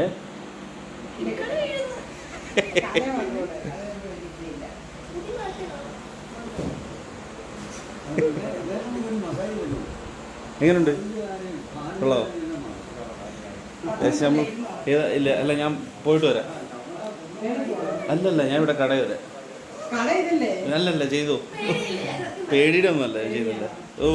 ഏ എങ്ങനെയുണ്ട്? കൊള്ളാവോ? നമ്മൾ ഇല്ല അല്ല, ഞാൻ പോയിട്ട് വരാം. അല്ലല്ല, ഞാൻ ഇവിടെ കടയിൽ വരാം. അല്ലല്ല, ചെയ്തു. പേടിയുടെ ഒന്നുമല്ല, ചെയ്തല്ല. ഓ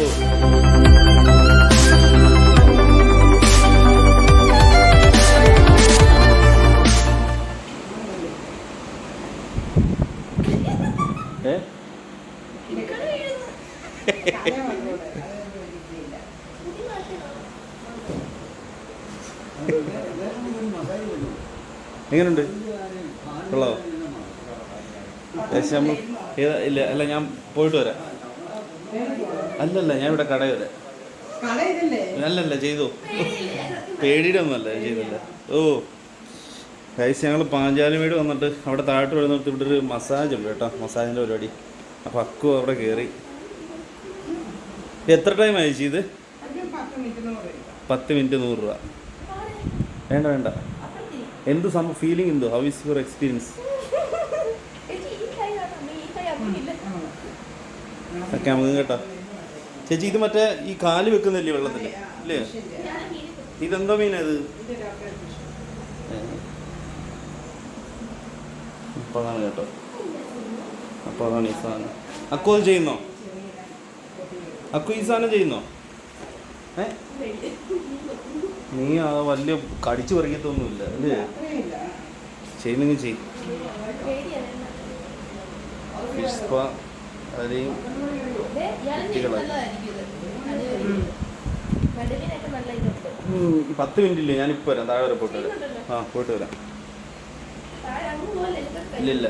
ഏ എങ്ങനെയുണ്ട്? കൊള്ളാവോ? നമ്മൾ ഇല്ല അല്ല, ഞാൻ പോയിട്ട് വരാം. അല്ലല്ല, ഞാൻ ഇവിടെ കടയിൽ വരാം. അല്ലല്ല, ചെയ്തു. പേടിയുടെ ഒന്നുമല്ല, ചെയ്തല്ല. ഓ ഗൈസ്, ഞങ്ങൾ പാഞ്ചാലിമേട് വന്നിട്ട് അവിടെ താഴോട്ട് വരുന്നിടത്ത് ഇവിടെ ഒരു മസാജ് ഉണ്ട് കേട്ടോ, മസാജിൻ്റെ പരിപാടി. അപ്പോൾ അക്കു അവിടെ കയറി. എത്ര ടൈം അയച്ചു ഇത്? 10 മിനിറ്റ് 100 രൂപ. വേണ്ട വേണ്ട. എന്ത് ഫീലിംഗ് എന്തോ? How is your experience? Okay, നമുക്ക് കേട്ടോ. ചേച്ചി, ഇത് മറ്റേ ഈ കാല് വെക്കുന്നില്ലേ വെള്ളത്തിൽ ഇല്ലേ? ഇതെന്തോ മീനത്? അപ്പോൾ അതാണ് കേട്ടോ. അപ്പോൾ അതാണ് ഈ സാധനം. അക്കു അത് ചെയ്യുന്നോ? അക്കു ഈ സാധനം ചെയ്യുന്നോ? നീ ആ വലിയ കടിച്ചു പറിക്കത്തൊന്നുമില്ല അല്ലേ? ചെയ്യുന്നെങ്കിൽ ചെയ്യും. ഫിഷ് സ്പാ അതിലെയും കുട്ടികളായി 10 മിനിറ്റ് ഇല്ലേ? ഞാനിപ്പോൾ വരാം. താഴെ വരെ പോയിട്ട് വരാം. ആ, പോയിട്ട് വരാം. ഇല്ലില്ല.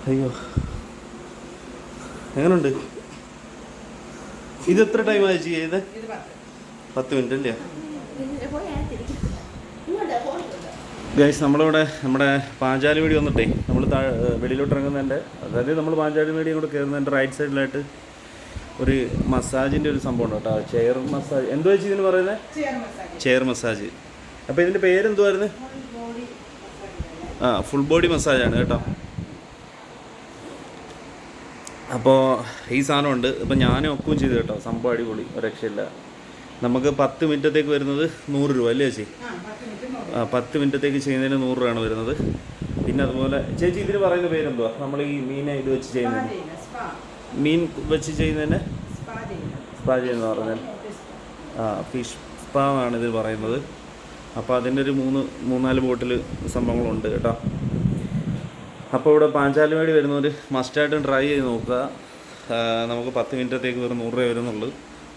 അയ്യോ, എങ്ങനുണ്ട്? ഇത് എത്ര ടൈം ആയി ചെയ്ത്? 10 മിനിറ്റ് അല്ലേ? ഗൈസ്, നമ്മളിവിടെ നമ്മുടെ പാഞ്ചാലിമേടി വന്നിട്ടേ നമ്മൾ വെളിയിലോട്ട് ഇറങ്ങുന്നതിൻ്റെ, അതായത് നമ്മൾ പാഞ്ചാലിമേടി കൂടെ കയറുന്നതിൻ്റെ റൈറ്റ് സൈഡിലായിട്ട് ഒരു മസാജിൻ്റെ ഒരു സംഭവം ഉണ്ട് കേട്ടോ. ചെയർ മസാജ് എന്തോ വെച്ച് ഇതിന് പറയുന്നത്? Chair massage. അപ്പോൾ ഇതിൻ്റെ പേരെന്തുവായിരുന്നു? ഫുൾ ബോഡി മസാജാണ് കേട്ടോ. അപ്പോൾ ഈ സാധനമുണ്ട്. അപ്പോൾ ഞാനും ഒക്കും ചെയ്തു കേട്ടോ. സംഭവം അടിപൊളി, രക്ഷയില്ല. നമുക്ക് 10 മിനിറ്റത്തേക്ക് വരുന്നത് 100 രൂപ അല്ലേ ചേച്ചി? 10 മിനിറ്റത്തേക്ക് ചെയ്യുന്നതിന് 100 രൂപയാണ് വരുന്നത്. പിന്നെ അതുപോലെ ചേച്ചി, ഇതിന് പറയുന്ന പേരെന്തുവാ? നമ്മൾ ഈ മീനെ ഇത് വെച്ച് ചെയ്യുന്നത്, മീൻ വെച്ച് ചെയ്യുന്നതിന് സ്പാ ചെയ്യുന്ന പറഞ്ഞാൽ ഫിഷ് സ്പാ ആണ് ഇത് പറയുന്നത്. അപ്പോൾ അതിൻ്റെ ഒരു 3-4 ബോട്ടിൽ സംഭവങ്ങളുണ്ട് കേട്ടോ. അപ്പോൾ ഇവിടെ പാഞ്ചാലിമേടി വരുന്നവർ മസ്റ്റായിട്ടും ട്രൈ ചെയ്ത് നോക്കുക. നമുക്ക് 10 മിനിറ്റത്തേക്ക് വെറും 100 രൂപ വരുന്നുള്ളൂ.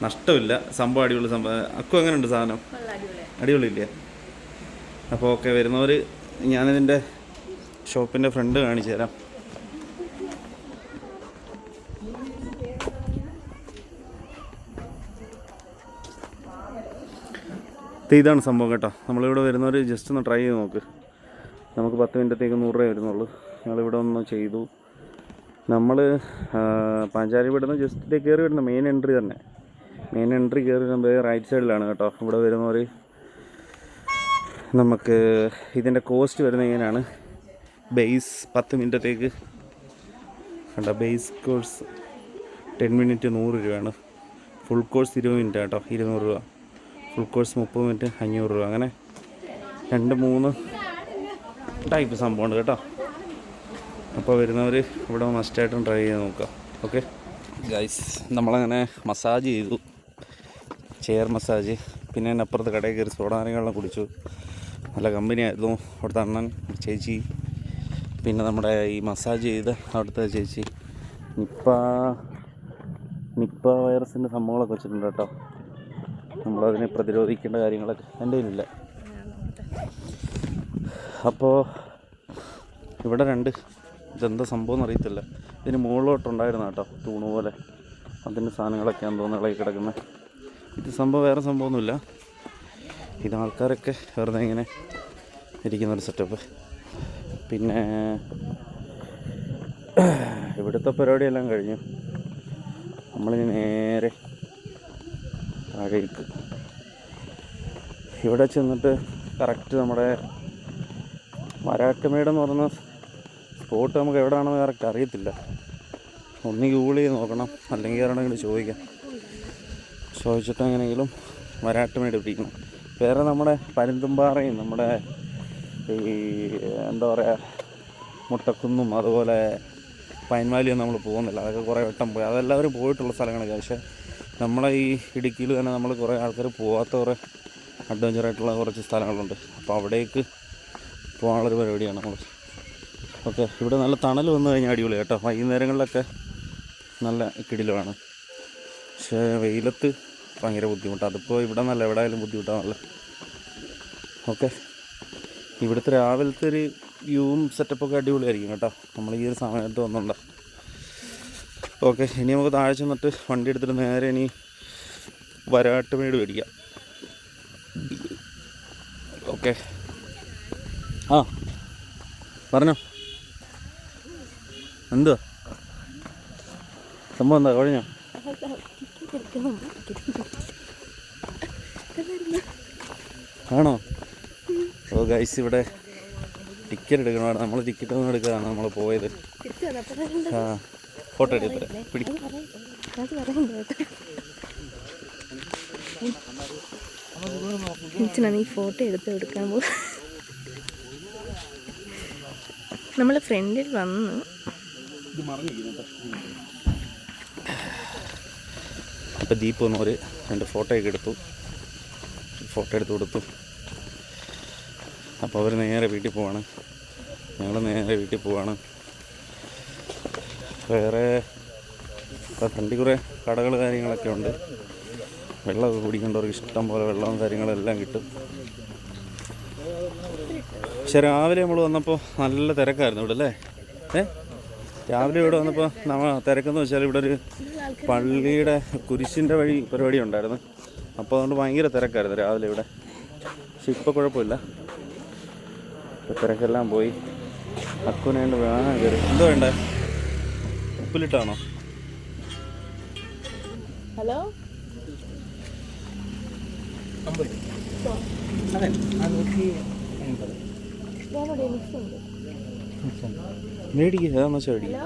നഷ്ടമില്ല. സംഭവം അടിപൊളി സംഭവം. അക്കു എങ്ങനെയുണ്ട് സാധനം? അടിപൊളിയില്ലേ? അപ്പോൾ ഓക്കെ, വരുന്നവർ ഞാനിതിൻ്റെ ഷോപ്പിൻ്റെ ഫ്രണ്ട് കാണിച്ചു തരാം. ഇതാണ് സംഭവം കേട്ടോ. നമ്മളിവിടെ വരുന്നവർ ജസ്റ്റ് ഒന്ന് ട്രൈ ചെയ്ത് നോക്ക്. നമുക്ക് 10 മിനിറ്റത്തേക്ക് 100 രൂപ വരുന്നുള്ളൂ. ഞങ്ങളിവിടെ ഒന്ന് ചെയ്തു. നമ്മൾ പാഞ്ചാലിമേട് നിന്ന് ജസ്റ്റ് കയറി വരുന്ന മെയിൻ എൻട്രി തന്നെ. മെയിൻ എൻട്രി കയറി വരുമ്പോൾ റൈറ്റ് സൈഡിലാണ് കേട്ടോ. ഇവിടെ വരുന്നവർ നമുക്ക് ഇതിൻ്റെ കോസ്റ്റ് വരുന്നത് ഇങ്ങനെയാണ്. ബേസ് 10 മിനിറ്റത്തേക്ക് കണ്ടോ, ബേസ് കോഴ്സ് 10 മിനിറ്റ് 100 രൂപയാണ്. ഫുൾ കോഴ്സ് 20 മിനിറ്റ് കേട്ടോ, 200 രൂപ. ഫുൾ കോഴ്സ് 30 മിനിറ്റ് 500 രൂപ. അങ്ങനെ 2-3 ടൈപ്പ് സംഭവമുണ്ട് കേട്ടോ. അപ്പോൾ വരുന്നവർ ഇവിടെ മസ്റ്റായിട്ടും ട്രൈ ചെയ്ത് നോക്കുക. ഓക്കെ ഗൈസ്, നമ്മളങ്ങനെ മസാജ് ചെയ്തു, ചെയർ മസാജ്. പിന്നെ അപ്പുറത്ത് കടയിൽ കയറി സോഡാനങ്ങളെല്ലാം കുടിച്ചു. നല്ല കമ്പനിയായിരുന്നു അവിടുത്തെ അണ്ണൻ, ചേച്ചി, പിന്നെ നമ്മുടെ ഈ മസാജ് ചെയ്ത് അവിടുത്തെ ചേച്ചി. നിപ്പ വൈറസിൻ്റെ സംഭവങ്ങളൊക്കെ വെച്ചിട്ടുണ്ട് കേട്ടോ. നമ്മളതിനെ പ്രതിരോധിക്കേണ്ട കാര്യങ്ങളൊക്കെ എൻ്റെ കയ്യിലില്ല. അപ്പോൾ ഇവിടെ 2 ഇതെന്താ സംഭവം എന്നറിയത്തില്ല. ഇതിന് മുകളിലോട്ടുണ്ടായിരുന്നു കേട്ടോ, തൂണ് പോലെ. അതിൻ്റെ സാധനങ്ങളൊക്കെയാണ് തോന്നുന്നു ഇളകി കിടക്കുന്നത്. ഇത് സംഭവം വേറെ സംഭവമൊന്നുമില്ല. ഇത് ആൾക്കാരൊക്കെ വെറുതെ ഇങ്ങനെ ഇരിക്കുന്നൊരു സെറ്റപ്പ്. പിന്നെ ഇവിടുത്തെ പരിപാടിയെല്ലാം കഴിഞ്ഞു. നമ്മളിനി നേരെ താഴേക്ക്. ഇവിടെ ചെന്നിട്ട് കറക്റ്റ് നമ്മുടെ വരാട്ടുമേടെന്ന് പറയുന്ന സ്പോട്ട് നമുക്ക് എവിടെയാണെന്ന് കറക്റ്റ് അറിയത്തില്ല. ഒന്ന് ഗൂഗിൾ ചെയ്ത് നോക്കണം, അല്ലെങ്കിൽ ആരോടെങ്കിലും ചോദിച്ചിട്ട് എങ്ങനെയെങ്കിലും വരാട്ടുമേട് പിടിക്കണം. വേറെ നമ്മുടെ പരുന്തുംപാറയും നമ്മുടെ ഈ എന്താ പറയുക മുട്ടക്കുന്നും അതുപോലെ പൈൻവാലിയൊന്നും നമ്മൾ പോകുന്നില്ല. അതൊക്കെ കുറേ വട്ടം പോയി, അതെല്ലാവരും പോയിട്ടുള്ള സ്ഥലങ്ങളൊക്കെ. പക്ഷേ നമ്മളെ ഈ ഇടുക്കിയിൽ തന്നെ നമ്മൾ കുറേ ആൾക്കാർ പോകാത്ത കുറേ അഡ്വഞ്ചറായിട്ടുള്ള കുറച്ച് സ്ഥലങ്ങളുണ്ട്. അപ്പോൾ അവിടേക്ക് പോകാനുള്ളൊരു പരിപാടിയാണ് നമ്മൾ. ഓക്കെ, ഇവിടെ നല്ല തണൽ വന്നു കഴിഞ്ഞാൽ അടിപൊളി കേട്ടോ. വൈകുന്നേരങ്ങളിലൊക്കെ നല്ല കിടിലമാണ്. പക്ഷേ വെയിലത്ത് ഭയങ്കര ബുദ്ധിമുട്ടാണ്. അതിപ്പോൾ ഇവിടെ നല്ല എവിടെയായാലും ബുദ്ധിമുട്ടാണല്ലോ. ഓക്കെ, ഇവിടുത്തെ രാവിലത്തെ ഒരു വ്യൂവും സെറ്റപ്പൊക്കെ അടിപൊളിയായിരിക്കും കേട്ടോ, നമ്മൾ ഈ ഒരു സമയത്ത് വന്നുണ്ടോ. ഓക്കെ, ഇനി നമുക്ക് താഴെ ചെന്നിട്ട് വണ്ടി എടുത്തിട്ട് നേരെ ഇനി വരാട്ടുമേട് മേടിക്കാം. ഓക്കെ, ആ പറഞ്ഞോ, എന്തുവാ സംഭവം? എന്താ കഴിഞ്ഞോ? ആണോ? ഓ ഗൈസ്, ഇവിടെ ടിക്കറ്റ് എടുക്കണമാണ്. നമ്മൾ ടിക്കറ്റ് ഒന്നും എടുക്കാതാണ് നമ്മൾ പോയത്. ആ, ഫോട്ടോ എടുത്തിട്ട് പിടി. നീ ഫോട്ടോ എടുക്കാൻ പോ. നമ്മൾ ഫ്രണ്ടിൽ വന്ന് അപ്പോൾ ദീപ് വന്നവർ 2 ഫോട്ടോയൊക്കെ എടുത്തു കൊടുത്തു. അപ്പോൾ അവർ നേരെ വീട്ടിൽ പോവാണ്, ഞങ്ങൾ നേരെ വീട്ടിൽ പോവാണ്. വേറെ ഫ്രണ്ടിൽ കുറേ കടകൾ കാര്യങ്ങളൊക്കെ ഉണ്ട്. വെള്ളമൊക്കെ കുടിക്കേണ്ടവർക്ക് ഇഷ്ടം പോലെ വെള്ളവും കാര്യങ്ങളെല്ലാം കിട്ടും. പക്ഷെ രാവിലെ നമ്മൾ വന്നപ്പോൾ നല്ല തിരക്കായിരുന്നു ഇവിടെ അല്ലേ? രാവിലെ ഇവിടെ വന്നപ്പോൾ നമ്മൾ തിരക്കെന്ന് വെച്ചാൽ ഇവിടെ ഒരു പള്ളിയുടെ കുരിശിൻ്റെ വഴി പരിപാടി ഉണ്ടായിരുന്നു. അപ്പോൾ അതുകൊണ്ട് ഭയങ്കര തിരക്കായിരുന്നു രാവിലെ ഇവിടെ. പക്ഷെ ഇപ്പോൾ കുഴപ്പമില്ല, ഇപ്പോൾ തിരക്കെല്ലാം പോയി. അക്കുനേണ്ട് വേണം കയറി. എന്തോ വേണ്ടേ? ഉപ്പിലിട്ടാണോ? ഹലോ, മേടിക്കുക, ഏതാണെന്ന് വെച്ചാൽ മേടിക്കുക.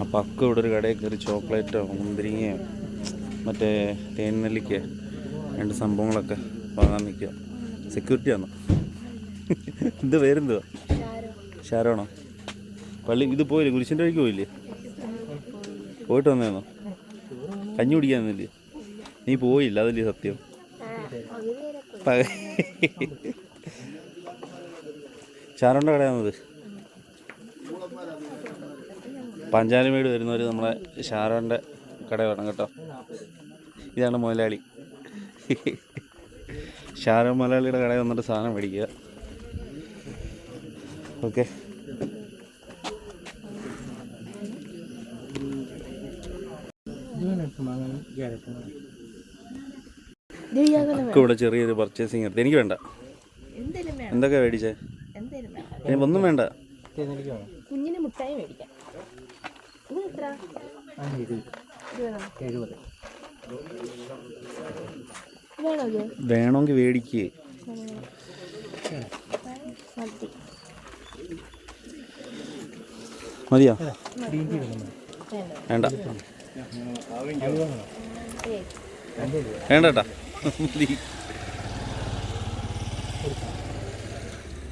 അപ്പം അക്ക ഇവിടെ ഒരു കടയിൽ കയറി ചോക്ലേറ്റോ മുന്തിരിങ്ങയോ മറ്റേ തേൻനെല്ലിക്ക 2 സംഭവങ്ങളൊക്കെ വാങ്ങാൻ നിൽക്കുക. സെക്യൂരിറ്റി ആണോ? എന്ത് പേരെന്തുവാ? ഷാരോണോ? പള്ളി ഇത് പോയില്ലേ? കുരിശിൻ്റെ വഴിക്ക് പോയില്ലേ? പോയിട്ട് വന്നേന്നോ? കഞ്ഞി കുടിക്കാന്നില്ലേ? നീ പോയില്ല, അതല്ലേ സത്യം? ഷാരോൻ്റെ കടയാണത്. പഞ്ചാലമേട് വരുന്നവർ നമ്മളെ ഷാരോൻ്റെ കട വേണം കേട്ടോ. ഇതാണ് മുതലാളി. ഷാരോ മുതലാളിയുടെ കടയിൽ വന്നിട്ട് സാധനം മേടിക്കുക. ഓക്കെ, ഇവിടെ ചെറിയൊരു പർച്ചേസിങ് എടുത്ത്. എനിക്ക് വേണ്ട. എന്തൊക്കെയാ മേടിച്ചേ? ഒന്നും വേണ്ട. കുഞ്ഞിന് മുട്ടായി മേടിക്കാം. വേണമെങ്കിൽ മേടിക്കേ. മതിയോ? വേണ്ട വേണ്ടട്ടാ,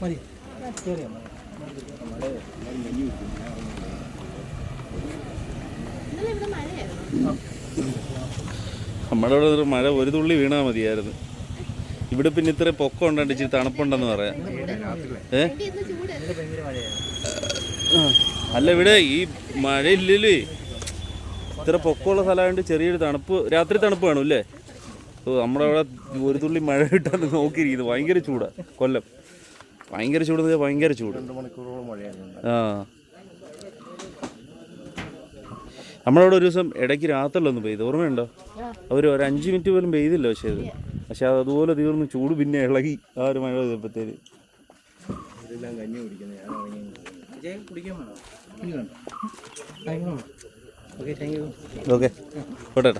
മതി. നമ്മുടെ ഇവിടെ മഴ ഒരു തുള്ളി വീണാൽ മതിയായിരുന്നു. ഇവിടെ പിന്നെ ഇത്ര പൊക്കം ഉണ്ടോ, ഇച്ചിരി തണുപ്പുണ്ടെന്ന് പറയാം. അല്ല, ഇവിടെ ഈ മഴ ഇല്ലല്ലേ, ഇത്ര പൊക്കമുള്ള സ്ഥലമായതുകൊണ്ട് ചെറിയൊരു തണുപ്പ്, രാത്രി തണുപ്പ് കാണും അല്ലേ? ഓ, നമ്മുടെ അവിടെ ഒരു തുള്ളി മഴ കിട്ടാൻ നോക്കിയിരിക്കുന്നു. ഭയങ്കര ചൂടാണ് കൊല്ലം. ഭയങ്കര ചൂടെന്ന് വെച്ചാൽ ഭയങ്കര ചൂട്. ആ, നമ്മളവിടെ ഒരു ദിവസം ഇടയ്ക്ക് രാത്രിയിലൊന്നും പെയ്ത് ഓർമ്മയുണ്ടോ? ഒരു 5 മിനിറ്റ് പോലും പെയ്തില്ല. പക്ഷേ അത് പക്ഷെ അതുപോലെ തീർന്ന് ചൂട് പിന്നെ ഇളകി ആ ഒരു മഴ പെയ്തപ്പോഴത്തേന്. ഇതെല്ലാം കഞ്ഞി കുടിക്കുന്നത് ഞാൻ ഇറങ്ങി കുടിക്കാൻ വേണോ? Okay, thank you. ഓക്കെ പോട്ടെ.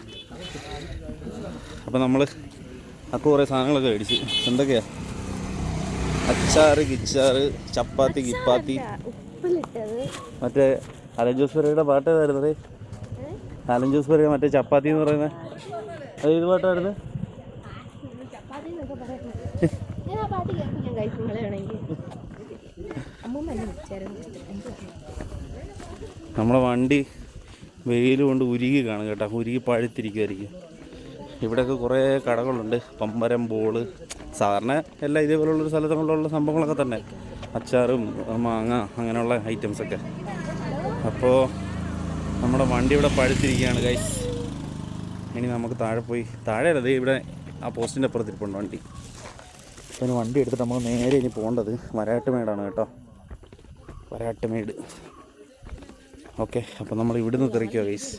അപ്പം നമ്മൾ അക്ക് കുറേ സാധനങ്ങളൊക്കെ മേടിച്ച്. എന്തൊക്കെയാ? അച്ചാറ്, കിച്ചാറ്, ചപ്പാത്തി, കിപ്പാത്തി. ഉപ്പിലിട്ടത്. മറ്റേ അലൻ ജോസ് പെരയുടെ പാട്ട് ഏതായിരുന്നത്? അലൻ ജോസ് പെരയുടെ മറ്റേ ചപ്പാത്തി എന്ന് പറയുന്നത് അത് ഏത് പാട്ടായിരുന്നു? ചപ്പാത്തി എന്നൊക്കെ പറയുന്നത്. ഞാൻ ആ പാട്ട് കേൾക്കും. ഞാൻ കഴിക്കുമ്പോഴേ വേണമെങ്കിൽ അമ്മൂമ്മ എന്നെ വിളിച്ചായിരുന്നു. നമ്മളെ വണ്ടി വെയിൽ കൊണ്ട് ഉരുകി കാണും കേട്ടോ. ഉരുകി പഴുത്തിരിക്കുമായിരിക്കും. ഇവിടെയൊക്കെ കുറേ കടകളുണ്ട്. പമ്പരം, ബോള്, സാധാരണ എല്ലാം ഇതേപോലുള്ളൊരു സ്ഥലത്തുള്ള സംഭവങ്ങളൊക്കെ തന്നെ. അച്ചാറും മാങ്ങ അങ്ങനെയുള്ള ഐറ്റംസൊക്കെ. അപ്പോൾ നമ്മുടെ വണ്ടി ഇവിടെ പഴുത്തിരിക്കുകയാണ് ഗൈസ്. ഇനി നമുക്ക് താഴെ പോയി, താഴെയല്ല ഇവിടെ ആ പോസ്റ്റിൻ്റെ അപ്പുറത്തിരിപ്പുണ്ട് വണ്ടി. അപ്പോൾ വണ്ടി എടുത്തിട്ട് നമുക്ക് നേരെ ഇനി പോകേണ്ടത് വരാട്ടുമേടാണ് കേട്ടോ. വരാട്ടുമേട്. ഓക്കെ, അപ്പോൾ നമ്മൾ ഇവിടുന്ന് തെറിക്കുക ഗൈസ്.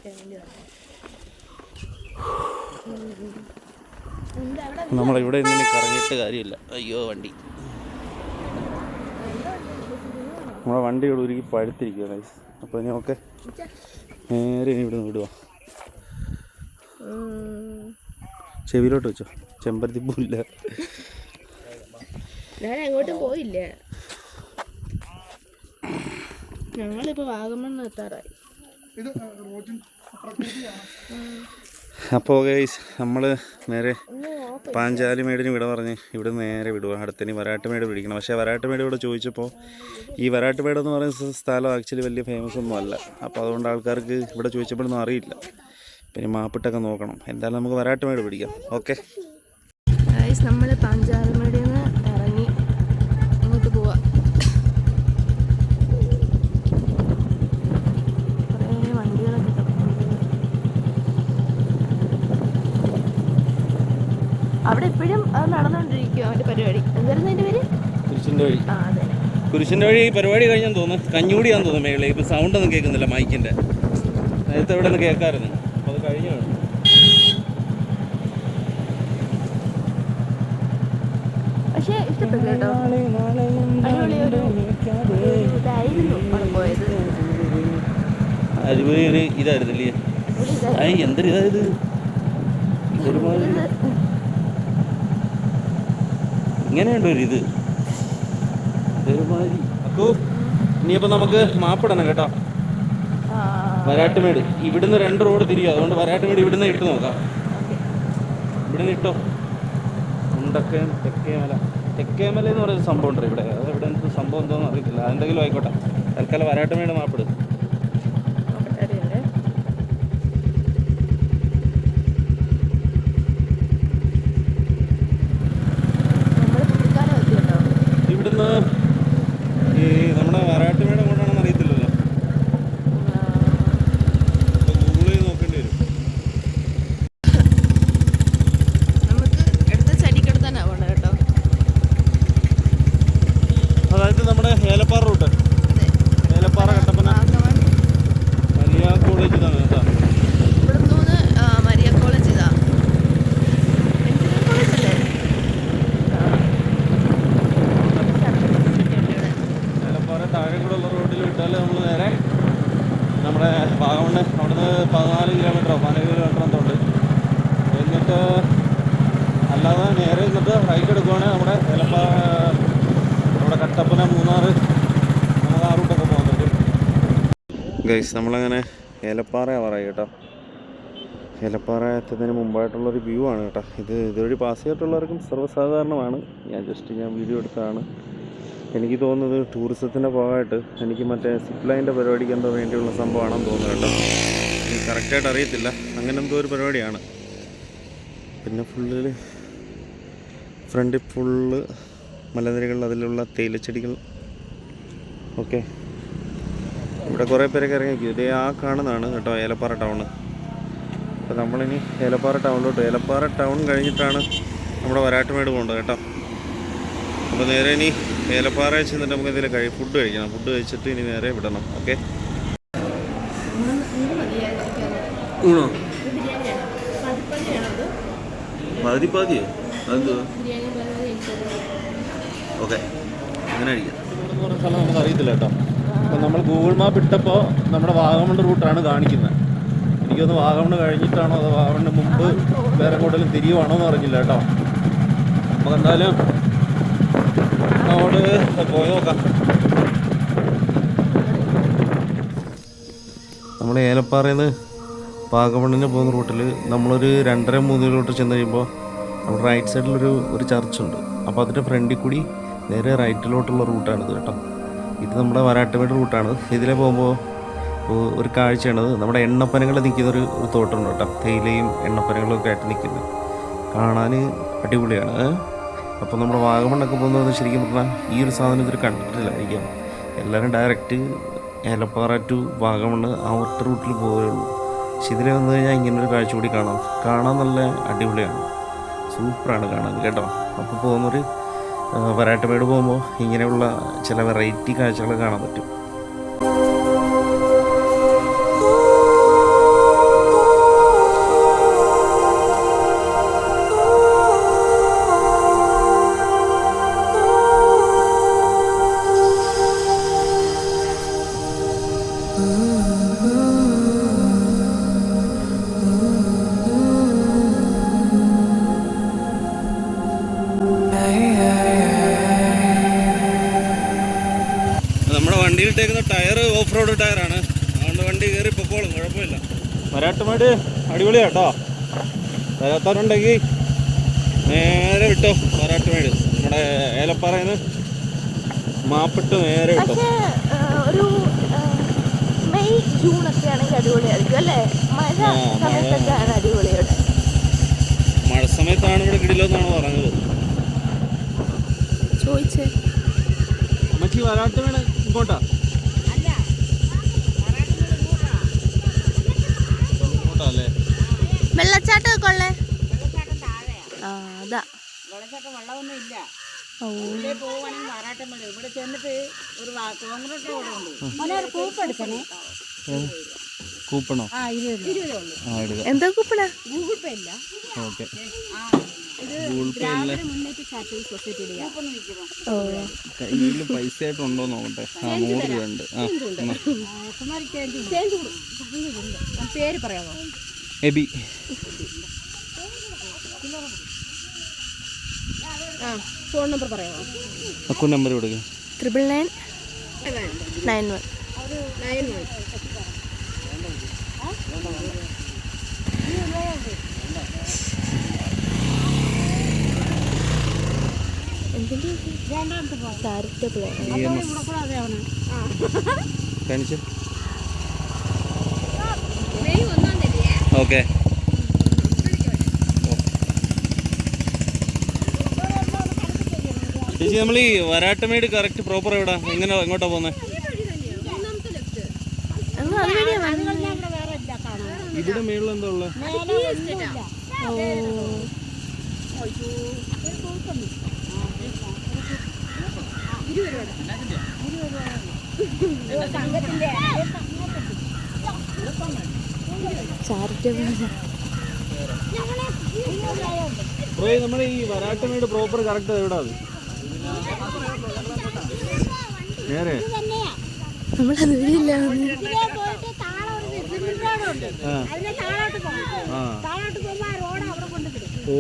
നമ്മളിവിടെ ഇങ്ങനെ കറങ്ങിയിട്ട് കാര്യമില്ല. അയ്യോ വണ്ടി, നമ്മളെ വണ്ടി ഇവിടെ ഒരുക്കി പഴുത്തിരിക്കുക ഗൈസ്. അപ്പോൾ ഇനി ഓക്കെ, നേരെ ഇനി ഇവിടുന്ന് വിടുക. ചെവിയിലോട്ട് വെച്ചോ, ചെമ്പരത്തി പൂല്ല. ഞാൻ അങ്ങോട്ടും പോയില്ല. ഞങ്ങളിപ്പോൾ വാഗമണ്ണ് എത്താറായി. അപ്പോൾ ഗൈസ് നമ്മൾ നേരെ പാഞ്ചാലിമേടിന് വിട പറഞ്ഞ് ഇവിടെ നേരെ വിടുക. അടുത്തനി വരാട്ടുമേട് പിടിക്കണം. പക്ഷേ വരാട്ടുമേട് ഇവിടെ ചോദിച്ചപ്പോൾ ഈ വരാട്ടുമേട് എന്ന് പറയുന്ന സ്ഥലം ആക്ച്വലി വലിയ ഫേമസ് ഒന്നും അല്ല. അപ്പോൾ അതുകൊണ്ട് ആൾക്കാർക്ക് ഇവിടെ ചോദിച്ചപ്പോഴൊന്നും അറിയില്ല. പിന്നെ മാപ്പിട്ടൊക്കെ നോക്കണം. എന്തായാലും നമുക്ക് വരാട്ടുമേട് പിടിക്കാം. ഓക്കെ ഗൈസ്, നമ്മൾ പാഞ്ചാലിമേടിൽ നിന്ന് ഇറങ്ങി അങ്ങോട്ട് പോവാം. കുറേ വണ്ടികളൊക്കെ കിടക്കുന്നുണ്ട്. അവിടെ എപ്പോഴും അത് നടന്നുകൊണ്ടിരിക്കും അവൻ്റെ പരിപാടി. എന്തായിരുന്നു അതിൻ്റെ പേര്? കുരിശിൻ്റെ വഴി. ആ അതെ, കുരിശിൻ്റെ വഴി പരിപാടി കഴിഞ്ഞാൽ തോന്നുന്നു. കഞ്ഞൂടിയാന്ന് തോന്നുന്നു മേളിൽ. ഇപ്പോൾ സൗണ്ടൊന്നും കേൾക്കുന്നില്ല മൈക്കിൻ്റെ. നേരത്തെ ഇവിടെ നിന്ന് കേൾക്കാമായിരുന്നു. അപ്പോൾ അത് കഴിഞ്ഞു. പക്ഷേ ഇഷ്ടപ്പെട്ടു കേട്ടോ. അടിപൊളിയൊരു ഇതായിരുന്നു അവിടെ പോയത്. അടിപൊളി ഒരു ഇതായിരുന്നില്ലേ? എന്തൊരു ഇതായത് ഒരുമാതിരി ഇങ്ങനെയുണ്ട് ഒരു ഇത് ഒരുമാതിരി. അപ്പോൾ ഇനിയിപ്പോൾ നമുക്ക് മാപ്പിടണം കേട്ടോ. വരാട്ടുമേട് ഇവിടുന്ന് 2 റോഡ് തിരിയും. അതുകൊണ്ട് വരാട്ടുമേട് ഇവിടുന്ന് ഇട്ട് നോക്കാം. ഇവിടുന്ന് ഇട്ടോ. ഉണ്ടക്കയം തെക്കേമല. തെക്കേമല എന്ന് പറയുന്ന സംഭവം ഉണ്ട് ഇവിടെ. അത് ഇവിടെ എന്ത് സംഭവം എന്തോന്നും അറിയത്തില്ല. അതെന്തെങ്കിലും ആയിക്കോട്ടെ. തൽക്കാലം വരാട്ടുമേട് മാപ്പിട്. ഇവിടുന്ന് ഈ നമ്മുടെ വരാട്ടുമേട് കൊണ്ടാണെന്ന് അറിയത്തില്ലല്ലോ. ഗൂഗിൾ ചെയ്ത് നോക്കേണ്ടി വരും. അതായത് നമ്മുടെ ഏലപ്പാറ റൂട്ട്, ഏലപ്പാറ കട്ടപ്പന മരിയ കോളേജ് ഇതാണ് കേട്ടോ. മരിയ കോളേജ് ഇതാ. ഏലപ്പാറ താഴെ കൂടെ ഉള്ള റോഡിൽ വിട്ടാൽ നമ്മൾ നേരെ നമ്മുടെ വാഗമണ് അവിടുന്ന് 14 കിലോമീറ്ററോ 15 കിലോമീറ്റർ എന്തോ ഉണ്ട്. എന്നിട്ട് അല്ലാതെ നേരെ എന്നിട്ട് റൈറ്റ് എടുക്കുവാണെങ്കിൽ നമ്മുടെ ഏലപ്പാറ, നമ്മുടെ കട്ടപ്പന, മൂന്നാർ, നമുക്ക് ആ റൂട്ടൊക്കെ പോകാൻ പറ്റും. ഗൈസ്, നമ്മളങ്ങനെ ഏലപ്പാറ ആവാറായി കേട്ടോ. ഏലപ്പാറ എത്തുന്നതിന് മുമ്പായിട്ടുള്ളൊരു വ്യൂ ആണ് കേട്ടോ. ഇതുവഴി പാസ് ചെയ്തിട്ടുള്ളവർക്കും സർവ്വസാധാരണമാണ്. ഞാൻ വീഡിയോ എടുത്തതാണ്. എനിക്ക് തോന്നുന്നത് ടൂറിസത്തിൻ്റെ ഭാഗമായിട്ട് എനിക്ക് മറ്റേ സിപ്പ് ലൈൻ്റെ പരിപാടിക്ക് എന്തോ വേണ്ടിയുള്ള സംഭവമാണെന്ന് തോന്നുന്നു കേട്ടോ. എനിക്ക് കറക്റ്റായിട്ട് അറിയത്തില്ല. അങ്ങനെ എന്തോ ഒരു പരിപാടിയാണ്. പിന്നെ ഫ്രണ്ടിൽ ഫുള്ള് മലനിരകൾ, അതിലുള്ള തേയിലച്ചെടികൾ. ഓക്കെ, ഇവിടെ കുറേ പേരൊക്കെ ഇറങ്ങിയിരിക്കും. ഇതേ ആ കാണുന്നതാണ് കേട്ടോ ഏലപ്പാറ ടൗണ്. അപ്പോൾ നമ്മളിനി ഏലപ്പാറ ടൗണിലോട്ട്, ഏലപ്പാറ ടൗൺ കഴിഞ്ഞിട്ടാണ് നമ്മുടെ വരാട്ടുമേട് പോകേണ്ടത് കേട്ടോ. അപ്പോൾ നേരെ ഇനി ഏലപ്പാറ ചെന്നിട്ട് നമുക്ക് എന്തെങ്കിലും ഫുഡ് കഴിക്കണം. ഫുഡ് കഴിച്ചിട്ട് ഇനി നേരെ വിടണം. ഓക്കെ, ഊണോ? പതിപ്പാതിയോ? അതെന്തുവാ? ബിരിയാണി പറയുന്നത് ഓക്കെ, അങ്ങനെ അടിക്കാം. കുറേ സ്ഥലം നമുക്ക് അറിയത്തില്ല കേട്ടോ. അപ്പം നമ്മൾ ഗൂഗിൾ മാപ്പ് ഇട്ടപ്പോൾ നമ്മുടെ വാഗമൺ റൂട്ടാണ് കാണിക്കുന്നത്. എനിക്കൊന്ന് വാഗമൺ കഴിഞ്ഞിട്ടാണോ അതോ വാഗമണിന് മുമ്പ് വേറെ കൂടുതലും തിരിയുവാണോ എന്ന് പറഞ്ഞില്ല കേട്ടോ. നമുക്ക് എന്തായാലും അങ്ങോട്ട് പോയി നോക്കാം. നമ്മൾ ഏലപ്പാറയിൽ നിന്ന് വാഗമണിന് പോകുന്ന റൂട്ടിൽ നമ്മളൊരു 2:30-3 കിലോമീറ്റർ ചെന്ന് കഴിയുമ്പോൾ നമ്മുടെ റൈറ്റ് സൈഡിലൊരു ചർച്ചുണ്ട്. അപ്പോൾ അതിൻ്റെ ഫ്രണ്ടിൽ കൂടി നേരെ റൈറ്റിലോട്ടുള്ള റൂട്ടാണിത് കേട്ടോ. ഇത് നമ്മുടെ വരാട്ടുമേട് റൂട്ടാണ്. ഇതിലെ പോകുമ്പോൾ ഒരു കാഴ്ചയാണത്. നമ്മുടെ എണ്ണപ്പനകൾ നിൽക്കുന്നൊരു തോട്ടമുണ്ട് കേട്ടോ. തേയിലയും എണ്ണപ്പനകളും ഒക്കെ ആയിട്ട് നിൽക്കുന്നത് കാണാൻ അടിപൊളിയാണ്. അപ്പോൾ നമ്മുടെ വാഗമണ്ണൊക്കെ പോകുന്നത് ശരിക്കും പറഞ്ഞാൽ ഈ ഒരു സാധനം ഇതിൽ കണ്ടിട്ടില്ലായിരിക്കാം. എല്ലാവരും ഡയറക്റ്റ് ഏലപ്പാറ ടു വാഗമണ്ണ് ആ ഒറ്റ റൂട്ടിൽ പോവുകയുള്ളൂ. പക്ഷെ ഇതിൽ വന്നു കഴിഞ്ഞാൽ ഇങ്ങനൊരു കാഴ്ച കൂടി കാണാൻ നല്ല അടിപൊളിയാണ്, സൂപ്പറാണ് കാണാൻ കേട്ടോ. അപ്പോൾ പോകുന്നൊരു വരാട്ടുമേട് പോകുമ്പോൾ ഇങ്ങനെയുള്ള ചില വെറൈറ്റി കാഴ്ചകൾ കാണാൻ പറ്റും. നമ്മുടെ വണ്ടിയിലിട്ടേക്കുന്ന ടയർ ഓഫ് റോഡ് ടയറാണ്. അതുകൊണ്ട് വണ്ടി കയറി പൊക്കോളും, കുഴപ്പമില്ല. വരാട്ടുമേട് അടിപൊളിയാണ് കേട്ടോ. വരാത്തവരുണ്ടെങ്കിൽ നേരെ വിട്ടോ വരാട്ടുമേട്. നമ്മുടെ ഏലപ്പാറയിൽ നിന്ന് മാപ്പിട്ട് നേരെ വിട്ടോ. ഒരു മെയ് ജൂൺ ഒക്കെ ആണെങ്കിൽ അടിപൊളിയായിരിക്കും അല്ലേ? മഴ സമയത്തൊക്കെയാണ് അടിപൊളിയുടെ. മഴ സമയത്താണ് ഇവിടെ കിടിലെന്നാണ് പറഞ്ഞത്. ചോദിച്ചേ അമ്മച്ചി വരാട്ടുമേട് ഇങ്ങോട്ടാ? ഇങ്ങോട്ടല്ലേ വെള്ളച്ചാട്ടം ഒക്കെ ഉള്ളേ? അതാ വെള്ളച്ചാട്ടം വെള്ളമൊന്നും ഇല്ല. ഓ ഇവിടെ പോവുകയാണെങ്കിൽ വാരാട്ടമേട്. ഇവിടെ ചെന്നിട്ട് ഒരു കോൺക്രീറ്റ് റോഡുണ്ട്. കൂപ്പെടുക്കണേ. കൂപ്പണോ? 20 എന്താ കൂപ്പണാ? ഗൂഗിൾ പേ ഇല്ല. ഓക്കെ, ഇത് ഗൂഗിൾ പേ അല്ലേ? മുന്നേറ്റ് ചാരിറ്റബിൾ സൊസൈറ്റിയുടെ കൂപ്പൺ വിൽക്കണം. ഓ കയ്യിൽ പൈസ ആയിട്ടുണ്ടോ നോക്കട്ടെ. 100 രൂപയുണ്ട്. കുമാരി ചേഞ്ച് പേര് പറയാമോ? എബി. ഫോൺ നമ്പർ പറയാമോ? അക്കൗണ്ട് നമ്പർ കൊടുക്കുക. 99991. കാണിച്ചു. ഓക്കെ, ചേച്ചി നമ്മൾ ഈ വരാട്ടുമേട് കറക്റ്റ് പ്രോപ്പർ എവിടാ? എങ്ങോട്ടാ പോകുന്നത്? ഇവിടെ മേളിൽ എന്താ ഉള്ളത്? നമ്മുടെ ഈ വരാട്ടുമേട് പ്രോപ്പർ കറക്റ്റ് എവിടാ? അത് നേരെ നമ്മളത് വരില്ല. ഓ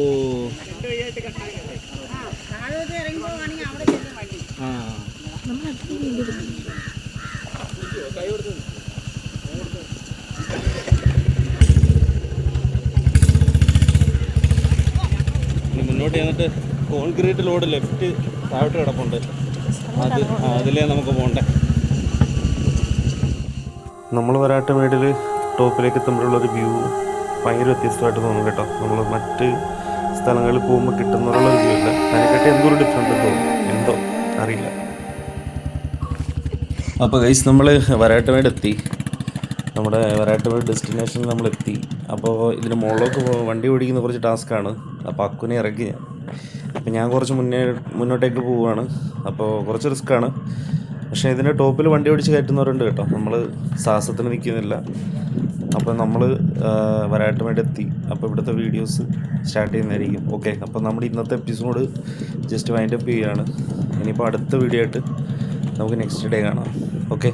മുന്നോട്ട് ചെന്നിട്ട് കോൺക്രീറ്റ് ലോഡ് ലെഫ്റ്റ് താഴോട്ട് കിടപ്പുണ്ട്. അതിലേ നമുക്ക് പോകണ്ടേ. നമ്മൾ വരാട്ടുമേടിൽ ടോപ്പിലേക്ക് എത്തുമ്പോഴുള്ളൊരു വ്യൂ ഭയങ്കര വ്യത്യസ്തമായിട്ട് തോന്നും കേട്ടോ. നമ്മൾ മറ്റ് സ്ഥലങ്ങളിൽ പോകുമ്പോൾ കിട്ടുന്നവരുള്ള വ്യൂ ഇല്ല, അതിനെക്കാട്ടി എന്തോ ഒരു ഡിഫറെൻറ്റ് തോന്നും. എന്തോ അറിയില്ല. അപ്പോൾ ഗൈസ് നമ്മൾ വരാട്ടുമേട് എത്തി. നമ്മുടെ വരാട്ടുമേട് ഡെസ്റ്റിനേഷനിൽ നമ്മളെത്തി. അപ്പോൾ ഇതിന് മുകളിലേക്ക് വണ്ടി ഓടിക്കുന്ന കുറച്ച് ടാസ്ക്കാണ്. അപ്പോൾ അക്കുനെ ഇറക്കി ഞാൻ. അപ്പോൾ ഞാൻ കുറച്ച് മുന്നോട്ടേക്ക് പോവുകയാണ്. അപ്പോൾ കുറച്ച് റിസ്ക്കാണ്. പക്ഷേ ഇതിൻ്റെ ടോപ്പിൽ വണ്ടി ഓടിച്ച് കയറ്റുന്നവരുണ്ട് കേട്ടോ. നമ്മൾ സാഹസത്തിന് നിൽക്കുന്നില്ല. അപ്പോൾ നമ്മൾ വരാട്ടുമേട് എത്തി. അപ്പോൾ ഇവിടുത്തെ വീഡിയോസ് സ്റ്റാർട്ട് ചെയ്യുന്നതായിരിക്കും. ഓക്കെ, അപ്പോൾ നമ്മുടെ ഇന്നത്തെ എപ്പിസോഡ് ജസ്റ്റ് വൈൻഡപ്പ് ചെയ്യുകയാണ്. ഇനിയിപ്പോൾ അടുത്ത വീഡിയോ ആയിട്ട് നമുക്ക് നെക്സ്റ്റ് ഡേ കാണാം. ഓക്കെ.